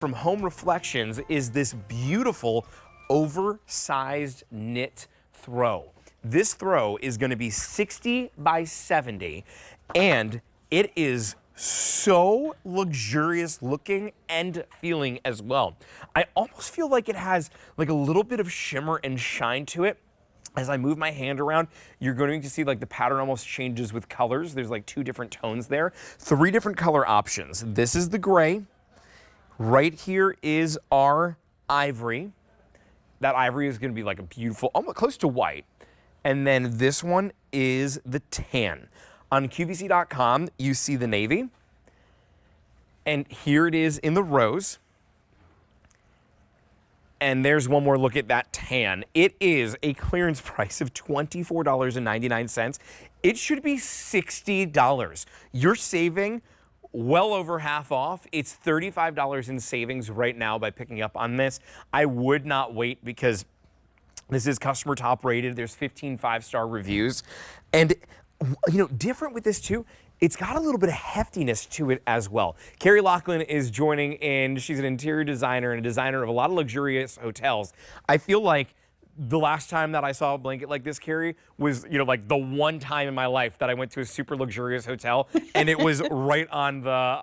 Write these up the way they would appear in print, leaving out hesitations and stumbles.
from Home Reflections is this beautiful oversized knit throw. This throw is going to be 60 by 70, and it is so luxurious looking and feeling as well. I almost feel like it has like a little bit of shimmer and shine to it. As I move my hand around, you're going to see like the pattern almost changes with colors. There's like 2 different tones there, 3 different color options. This is the gray. Right here is our ivory. That ivory is going to be like a beautiful, almost close to white. And then this one is the tan. On QVC.com, you see the navy. And here it is in the rose. And there's one more look at that tan. It is a clearance price of $24.99. It should be $60. You're saving well over half off. It's $35 in savings right now by picking up on this. I would not wait because this is customer top rated. There's 15 5-star reviews. And you know, different with this too, it's got a little bit of heftiness to it as well. Carrie Lachlan is joining in. She's an interior designer and a designer of a lot of luxurious hotels. I feel like the last time that I saw a blanket like this, Carrie, was, you know, like the one time in my life that I went to a super luxurious hotel, and it was right on the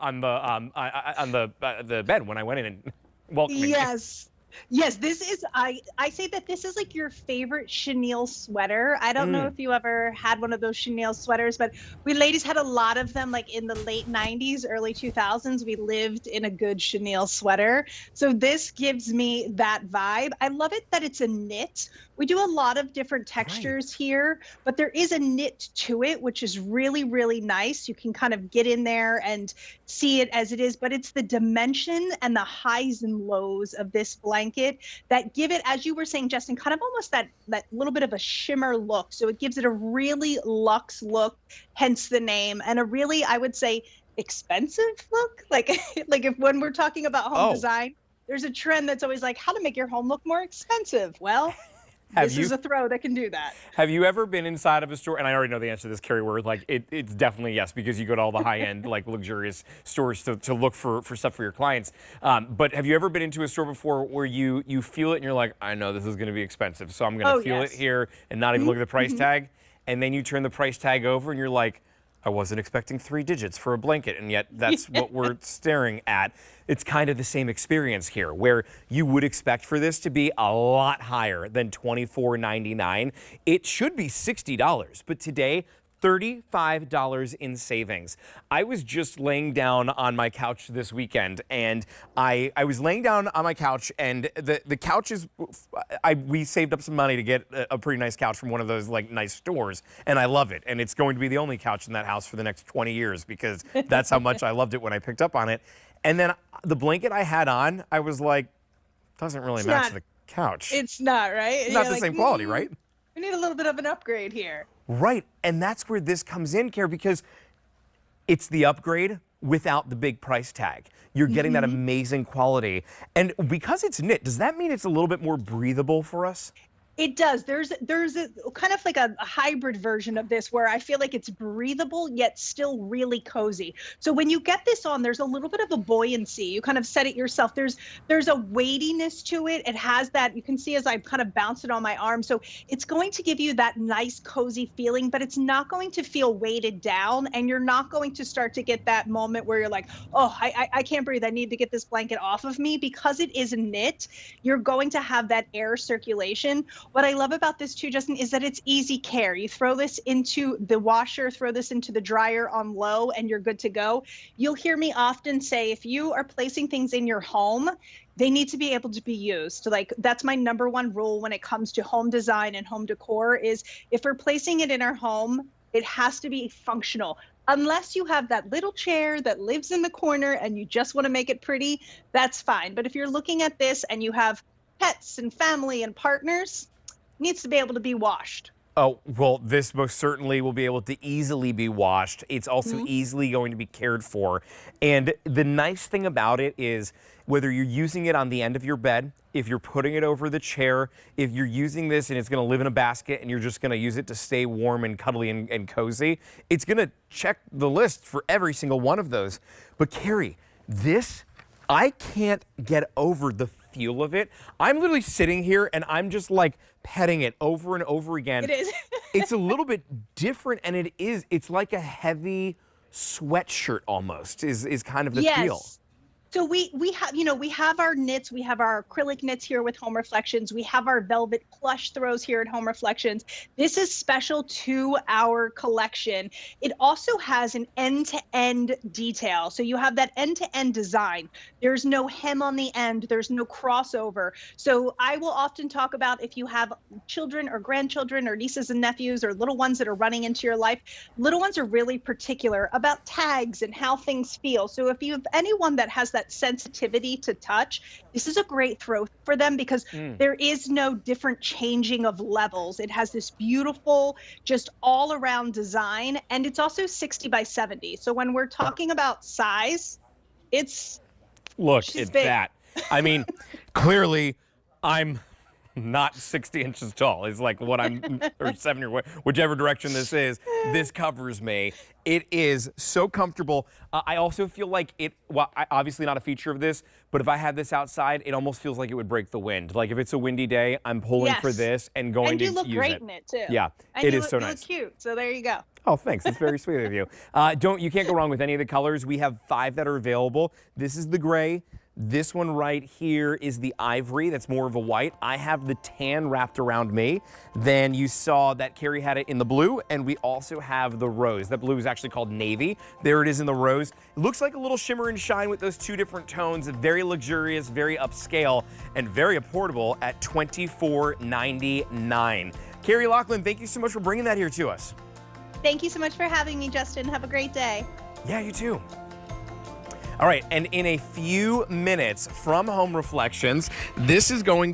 bed when I went in and welcomed me. Yes. Yes, this is, I say that this is like your favorite chenille sweater. I don't know if you ever had one of those chenille sweaters, but we ladies had a lot of them like in the late 90s, early 2000s. We lived in a good chenille sweater. So this gives me that vibe. I love it that it's a knit. We do a lot of different textures here, but there is a knit to it, which is really, really nice. You can kind of get in there and see it as it is, but it's the dimension and the highs and lows of this blanket that give it, as you were saying, Justin, kind of almost that little bit of a shimmer look. So it gives it a really luxe look, hence the name, and a really, I would say, expensive look. Like if when we're talking about home design, there's a trend that's always like how to make your home look more expensive. Well, this is a throw that can do that. Have you ever been inside of a store, and I already know the answer to this, Carrie, where like it's definitely yes, because you go to all the high-end, like luxurious stores to look for stuff for your clients. But have you ever been into a store before where you feel it and you're like, I know this is going to be expensive, so I'm going to feel it here and not even look at the price tag, and then you turn the price tag over and you're like, I wasn't expecting 3 digits for a blanket, and yet that's what we're staring at. It's kind of the same experience here, where you would expect for this to be a lot higher than $24.99. It should be $60, but today, $35 in savings. I was just laying down on my couch this weekend, and I was laying down on my couch, and the couch is, we saved up some money to get a pretty nice couch from one of those like nice stores, and I love it. And it's going to be the only couch in that house for the next 20 years because that's how much I loved it when I picked up on it. And then the blanket I had on, I was like, doesn't really match the couch. It's not, right? It's not the same quality, right? We need a little bit of an upgrade here. Right, and that's where this comes in, Care, because it's the upgrade without the big price tag. You're getting that amazing quality. And because it's knit, does that mean it's a little bit more breathable for us? It does. There's a kind of like a hybrid version of this where I feel like it's breathable yet still really cozy. So when you get this on, there's a little bit of a buoyancy. You kind of said it yourself. There's a weightiness to it. It has that, you can see as I kind of bounce it on my arm. So it's going to give you that nice cozy feeling, but it's not going to feel weighted down, and you're not going to start to get that moment where you're like, oh, I can't breathe. I need to get this blanket off of me. Because it is knit, you're going to have that air circulation. What I love about this too, Justin, is that it's easy care. You throw this into the washer, throw this into the dryer on low, and you're good to go. You'll hear me often say, if you are placing things in your home, they need to be able to be used. Like, that's my #1 rule when it comes to home design and home decor is if we're placing it in our home, it has to be functional. Unless you have that little chair that lives in the corner and you just want to make it pretty, that's fine. But if you're looking at this and you have pets and family and partners, needs to be able to be washed. Oh, well, this most certainly will be able to easily be washed. It's also easily going to be cared for. And the nice thing about it is whether you're using it on the end of your bed, if you're putting it over the chair, if you're using this and it's going to live in a basket and you're just going to use it to stay warm and cuddly and cozy, it's going to check the list for every single one of those. But Carrie, this I can't get over the feel of it. I'm literally sitting here and I'm just like petting it over and over again. It is. It's a little bit different, and it's like a heavy sweatshirt almost is kind of the feel. So we have, we have our knits, we have our acrylic knits here with Home Reflections, we have our velvet plush throws here at Home Reflections. This is special to our collection. It also has an end-to-end detail. So you have that end-to-end design. There's no hem on the end, there's no crossover. So I will often talk about, if you have children or grandchildren or nieces and nephews or little ones that are running into your life, little ones are really particular about tags and how things feel. So if you have anyone that has that sensitivity to touch, this is a great throw for them, because there is no different changing of levels. It has this beautiful, just all around design. And it's also 60 by 70. So when we're talking about size, it's big. That. I mean, clearly I'm not 60 inches tall. It's like what I'm, or 70 or whichever direction this is. This covers me. It is so comfortable. I also feel like obviously not a feature of this, but if I had this outside, it almost feels like it would break the wind. Like if it's a windy day, I'm pulling for this and going to use it. And you look great in it too. Yeah, it is so nice. You look cute, so there you go. Oh, thanks. That's very sweet of you. You can't go wrong with any of the colors. We have 5 that are available. This is the gray. This one right here is the ivory. That's more of a white. I have the tan wrapped around me. Then you saw that Carrie had it in the blue, and we also have the rose. That blue is actually called navy. There it is in the rose. It looks like a little shimmer and shine with those 2 different tones. Very luxurious, very upscale, and very affordable at $24.99. Carrie Lachlan, thank you so much for bringing that here to us. Thank you so much for having me, Justin. Have a great day. Yeah, you too. All right, and in a few minutes from Home Reflections, this is going